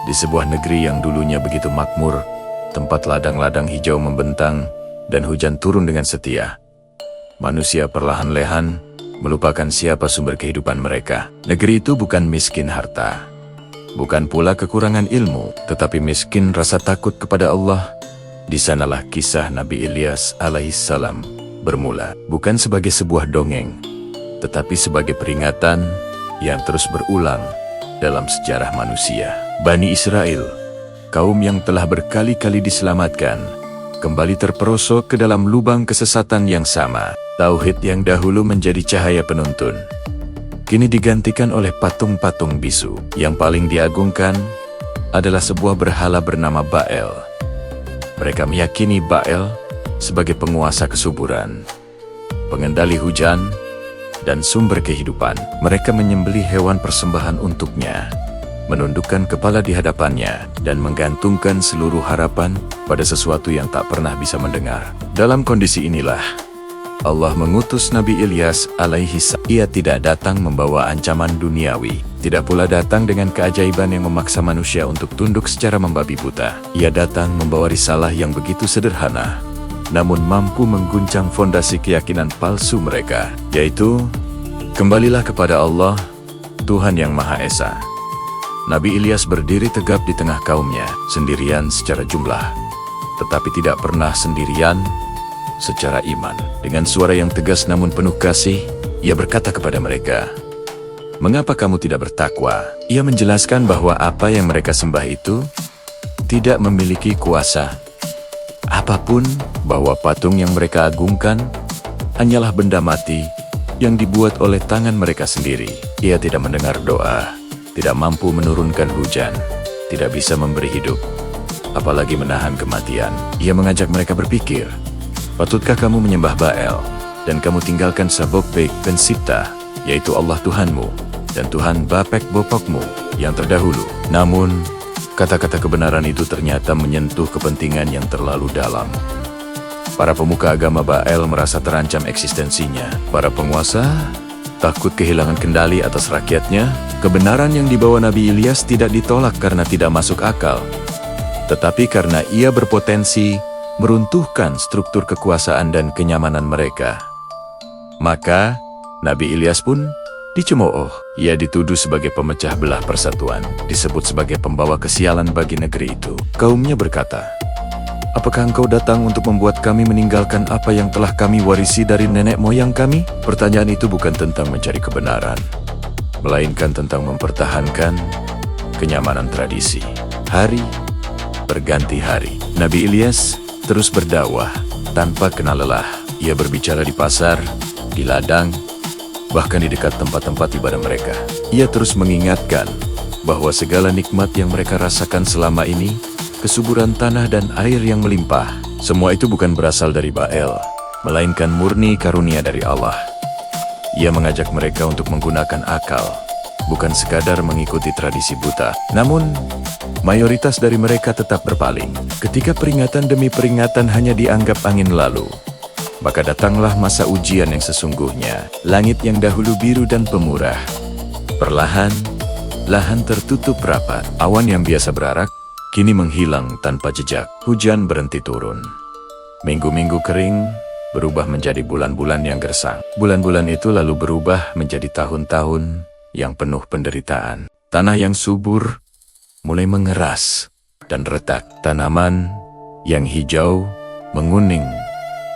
Di sebuah negeri yang dulunya begitu makmur, tempat ladang-ladang hijau membentang dan hujan turun dengan setia, manusia perlahan-lahan melupakan siapa sumber kehidupan mereka. Negeri itu bukan miskin harta, bukan pula kekurangan ilmu, tetapi miskin rasa takut kepada Allah. Di sanalah kisah Nabi Ilyas alaihissalam bermula, bukan sebagai sebuah dongeng, tetapi sebagai peringatan yang terus berulang dalam sejarah manusia. Bani Israel, kaum yang telah berkali-kali diselamatkan, kembali terperosok ke dalam lubang kesesatan yang sama. Tauhid yang dahulu menjadi cahaya penuntun, kini digantikan oleh patung-patung bisu. Yang paling diagungkan adalah sebuah berhala bernama Baal. Mereka meyakini Baal sebagai penguasa kesuburan, pengendali hujan, dan sumber kehidupan. Mereka menyembelih hewan persembahan untuknya, menundukkan kepala di hadapannya, dan menggantungkan seluruh harapan pada sesuatu yang tak pernah bisa mendengar. Dalam kondisi inilah, Allah mengutus Nabi Ilyas alaihissalam. Ia tidak datang membawa ancaman duniawi, tidak pula datang dengan keajaiban yang memaksa manusia untuk tunduk secara membabi buta. Ia datang membawa risalah yang begitu sederhana, namun mampu mengguncang fondasi keyakinan palsu mereka, yaitu, kembalilah kepada Allah, Tuhan yang Maha Esa. Nabi Ilyas berdiri tegap di tengah kaumnya, sendirian secara jumlah, tetapi tidak pernah sendirian secara iman. Dengan suara yang tegas namun penuh kasih, ia berkata kepada mereka, "Mengapa kamu tidak bertakwa?" Ia menjelaskan bahwa apa yang mereka sembah itu tidak memiliki kuasa apapun, bahwa patung yang mereka agungkan hanyalah benda mati yang dibuat oleh tangan mereka sendiri. Ia tidak mendengar doa, tidak mampu menurunkan hujan, tidak bisa memberi hidup, apalagi menahan kematian. Ia mengajak mereka berpikir, patutkah kamu menyembah Baal, dan kamu tinggalkan Sabokbek Pencipta, yaitu Allah Tuhanmu, dan Tuhan Bapek Bopokmu yang terdahulu. Namun, kata-kata kebenaran itu ternyata menyentuh kepentingan yang terlalu dalam. Para pemuka agama Baal merasa terancam eksistensinya. Para penguasa takut kehilangan kendali atas rakyatnya. Kebenaran yang dibawa Nabi Ilyas tidak ditolak karena tidak masuk akal, tetapi karena ia berpotensi meruntuhkan struktur kekuasaan dan kenyamanan mereka. Maka, Nabi Ilyas pun dicemooh. Ia dituduh sebagai pemecah belah persatuan, disebut sebagai pembawa kesialan bagi negeri itu. Kaumnya berkata, "Apakah engkau datang untuk membuat kami meninggalkan apa yang telah kami warisi dari nenek moyang kami?" Pertanyaan itu bukan tentang mencari kebenaran, melainkan tentang mempertahankan kenyamanan tradisi. Hari berganti hari, Nabi Ilyas terus berdakwah tanpa kenal lelah. Ia berbicara di pasar, di ladang, bahkan di dekat tempat-tempat ibadah mereka. Ia terus mengingatkan bahwa segala nikmat yang mereka rasakan selama ini, kesuburan tanah dan air yang melimpah, semua itu bukan berasal dari Baal, melainkan murni karunia dari Allah. Ia mengajak mereka untuk menggunakan akal, bukan sekadar mengikuti tradisi buta. Namun, mayoritas dari mereka tetap berpaling. Ketika peringatan demi peringatan hanya dianggap angin lalu, maka datanglah masa ujian yang sesungguhnya. Langit yang dahulu biru dan pemurah, perlahan-lahan tertutup rapat. Awan yang biasa berarak, kini menghilang tanpa jejak. Hujan berhenti turun. Minggu-minggu kering berubah menjadi bulan-bulan yang gersang. Bulan-bulan itu lalu berubah menjadi tahun-tahun yang penuh penderitaan. Tanah yang subur mulai mengeras dan retak. Tanaman yang hijau menguning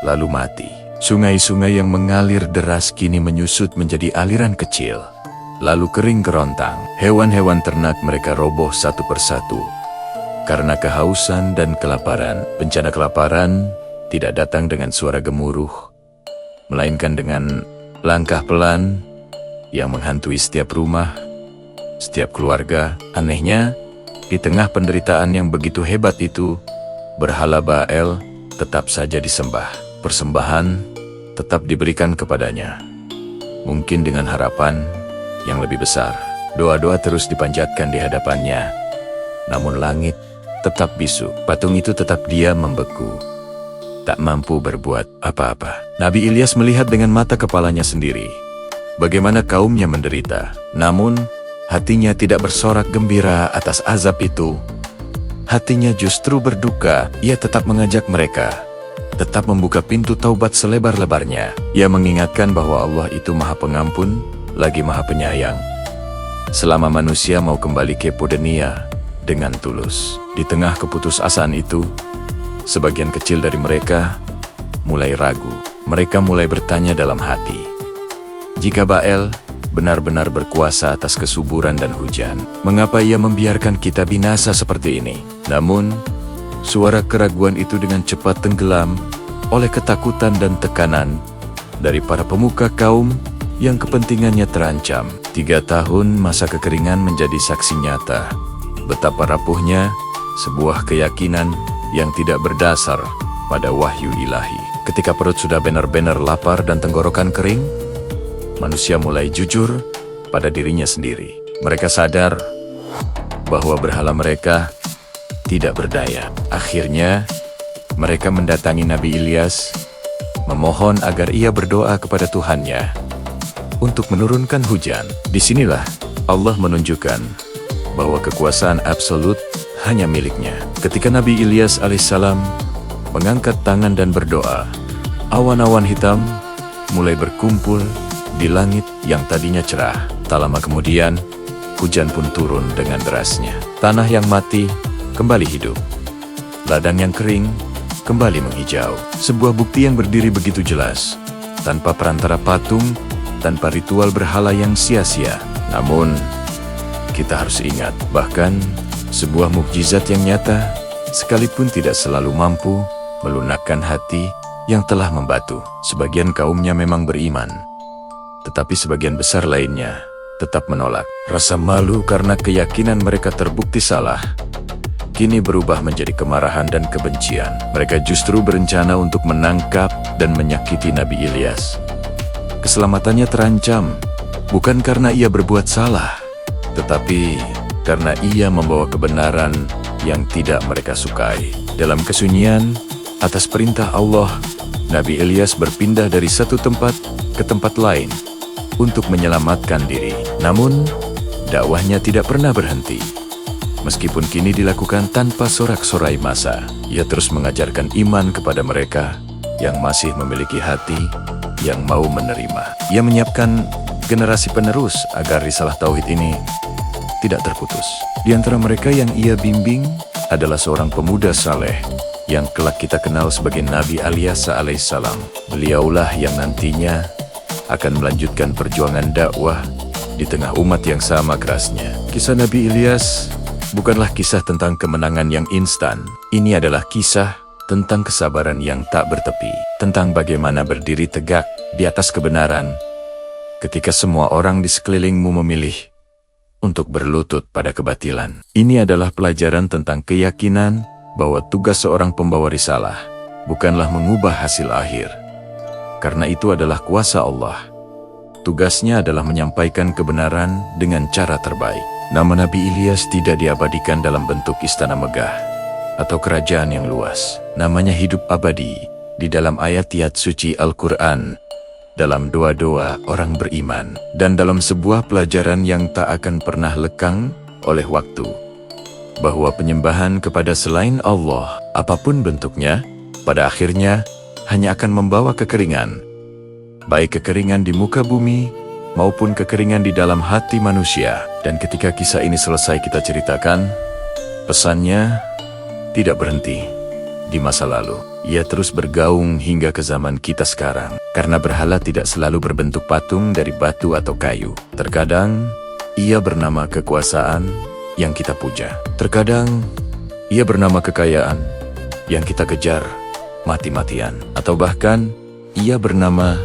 lalu mati. Sungai-sungai yang mengalir deras kini menyusut menjadi aliran kecil, lalu kering kerontang. Hewan-hewan ternak mereka roboh satu persatu karena kehausan dan kelaparan. Bencana kelaparan tidak datang dengan suara gemuruh, melainkan dengan langkah pelan yang menghantui setiap rumah, setiap keluarga. Anehnya, di tengah penderitaan yang begitu hebat itu, berhala Baal tetap saja disembah. Persembahan tetap diberikan kepadanya, mungkin dengan harapan yang lebih besar. Doa-doa terus dipanjatkan di hadapannya, namun langit tetap bisu. Patung itu tetap diam membeku, tak mampu berbuat apa-apa. Nabi Ilyas melihat dengan mata kepalanya sendiri bagaimana kaumnya menderita. Namun, hatinya tidak bersorak gembira atas azab itu. Hatinya justru berduka. Ia tetap mengajak mereka, tetap membuka pintu taubat selebar-lebarnya. Ia mengingatkan bahwa Allah itu Maha Pengampun, lagi Maha Penyayang. Selama manusia mau kembali kepo dunia dengan tulus. Di tengah keputusasaan itu, sebagian kecil dari mereka mulai ragu. Mereka mulai bertanya dalam hati, jika Baal benar-benar berkuasa atas kesuburan dan hujan, mengapa ia membiarkan kita binasa seperti ini? Namun, suara keraguan itu dengan cepat tenggelam oleh ketakutan dan tekanan dari para pemuka kaum yang kepentingannya terancam. 3 tahun masa kekeringan menjadi saksi nyata betapa rapuhnya sebuah keyakinan yang tidak berdasar pada wahyu ilahi. Ketika perut sudah benar-benar lapar dan tenggorokan kering, manusia mulai jujur pada dirinya sendiri. Mereka sadar bahwa berhala mereka tidak berdaya. Akhirnya, mereka mendatangi Nabi Ilyas, memohon agar ia berdoa kepada Tuhannya untuk menurunkan hujan. Disinilah Allah menunjukkan bahwa kekuasaan absolut hanya miliknya. Ketika Nabi Ilyas alaihissalam mengangkat tangan dan berdoa, awan-awan hitam mulai berkumpul di langit yang tadinya cerah. Tak lama kemudian, hujan pun turun dengan derasnya. Tanah yang mati kembali hidup. Ladang yang kering kembali menghijau. Sebuah bukti yang berdiri begitu jelas, tanpa perantara patung, tanpa ritual berhala yang sia-sia. Namun, kita harus ingat, bahkan sebuah mukjizat yang nyata, sekalipun tidak selalu mampu melunakkan hati yang telah membatu. Sebagian kaumnya memang beriman, tetapi sebagian besar lainnya tetap menolak. Rasa malu karena keyakinan mereka terbukti salah kini berubah menjadi kemarahan dan kebencian. Mereka justru berencana untuk menangkap dan menyakiti Nabi Ilyas. Keselamatannya terancam, bukan karena ia berbuat salah, tetapi karena ia membawa kebenaran yang tidak mereka sukai. Dalam kesunyian, atas perintah Allah, Nabi Ilyas berpindah dari satu tempat ke tempat lain untuk menyelamatkan diri. Namun, dakwahnya tidak pernah berhenti. Meskipun kini dilakukan tanpa sorak-sorai massa, ia terus mengajarkan iman kepada mereka yang masih memiliki hati yang mau menerima. Ia menyiapkan generasi penerus agar risalah tauhid ini tidak terputus. Di antara mereka yang ia bimbing adalah seorang pemuda saleh yang kelak kita kenal sebagai Nabi Ilyas alaihissalam. Beliaulah yang nantinya akan melanjutkan perjuangan dakwah di tengah umat yang sama kerasnya. Kisah Nabi Ilyas bukanlah kisah tentang kemenangan yang instan. Ini adalah kisah tentang kesabaran yang tak bertepi, tentang bagaimana berdiri tegak di atas kebenaran ketika semua orang di sekelilingmu memilih untuk berlutut pada kebatilan. Ini adalah pelajaran tentang keyakinan bahwa tugas seorang pembawa risalah bukanlah mengubah hasil akhir, karena itu adalah kuasa Allah. Tugasnya adalah menyampaikan kebenaran dengan cara terbaik. Nama Nabi Ilyas tidak diabadikan dalam bentuk istana megah atau kerajaan yang luas. Namanya hidup abadi di dalam ayat-ayat suci Al-Quran, dalam doa-doa orang beriman, dan dalam sebuah pelajaran yang tak akan pernah lekang oleh waktu, bahwa penyembahan kepada selain Allah, apapun bentuknya, pada akhirnya hanya akan membawa kekeringan, baik kekeringan di muka bumi maupun kekeringan di dalam hati manusia. Dan ketika kisah ini selesai kita ceritakan, pesannya tidak berhenti di masa lalu. Ia terus bergaung hingga ke zaman kita sekarang. Karena berhala tidak selalu berbentuk patung dari batu atau kayu. Terkadang, ia bernama kekuasaan yang kita puja. Terkadang, ia bernama kekayaan yang kita kejar mati-matian. Atau bahkan, ia bernama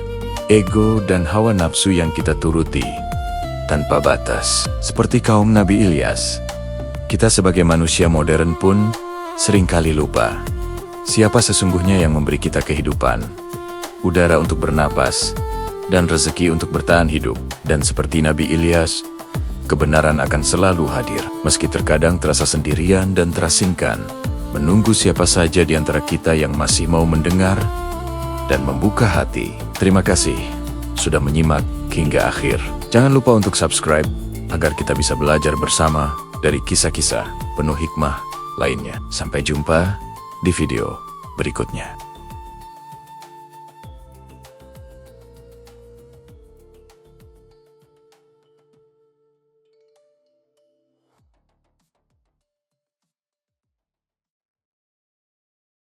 ego dan hawa nafsu yang kita turuti tanpa batas. Seperti kaum Nabi Ilyas, kita sebagai manusia modern pun seringkali lupa siapa sesungguhnya yang memberi kita kehidupan, udara untuk bernapas, dan rezeki untuk bertahan hidup. Dan seperti Nabi Ilyas, kebenaran akan selalu hadir, meski terkadang terasa sendirian dan terasingkan, menunggu siapa saja di antara kita yang masih mau mendengar dan membuka hati. Terima kasih sudah menyimak hingga akhir. Jangan lupa untuk subscribe, agar kita bisa belajar bersama dari kisah-kisah penuh hikmah lainnya. Sampai jumpa di video berikutnya.